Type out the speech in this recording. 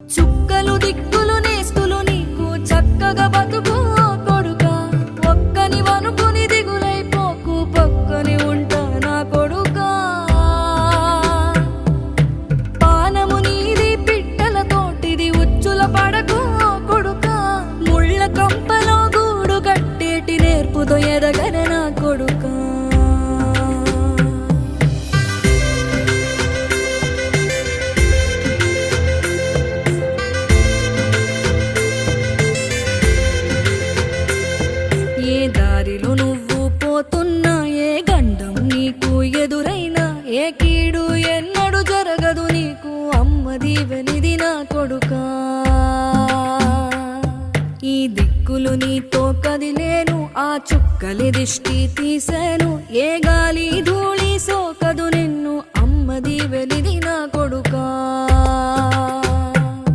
చుక్కలు దిక్కులు నేస్తులు నీకు చక్కగా బతుకు కొడుకా, ఒక్కని వనుకుని దిగులైపోకు పక్కని ఉంటా నా కొడుకా. పానము నీది పిట్టల తోటిది ఉచ్చుల పడకు కొడుకా, ముళ్ళ కంపలో గూడు కట్టేటి నేర్పుతో ఎదగన నా కొడుకా. ఏ దారిలో నువ్వు పోతున్నా, ఏ గండం నీకు ఎదురైనా, ఏ కీడు ఎన్నడు జరగదు నీకు అమ్మ దీవెనిది నా కొడుకా. ఈ దిక్కులు నీతో కదిలేను, ఆ చుక్కలి దిష్టి తీసాను, ఏ గాలి ధూళి సోకదు నిన్ను అమ్మ దీవెనిది నా కొడుకా.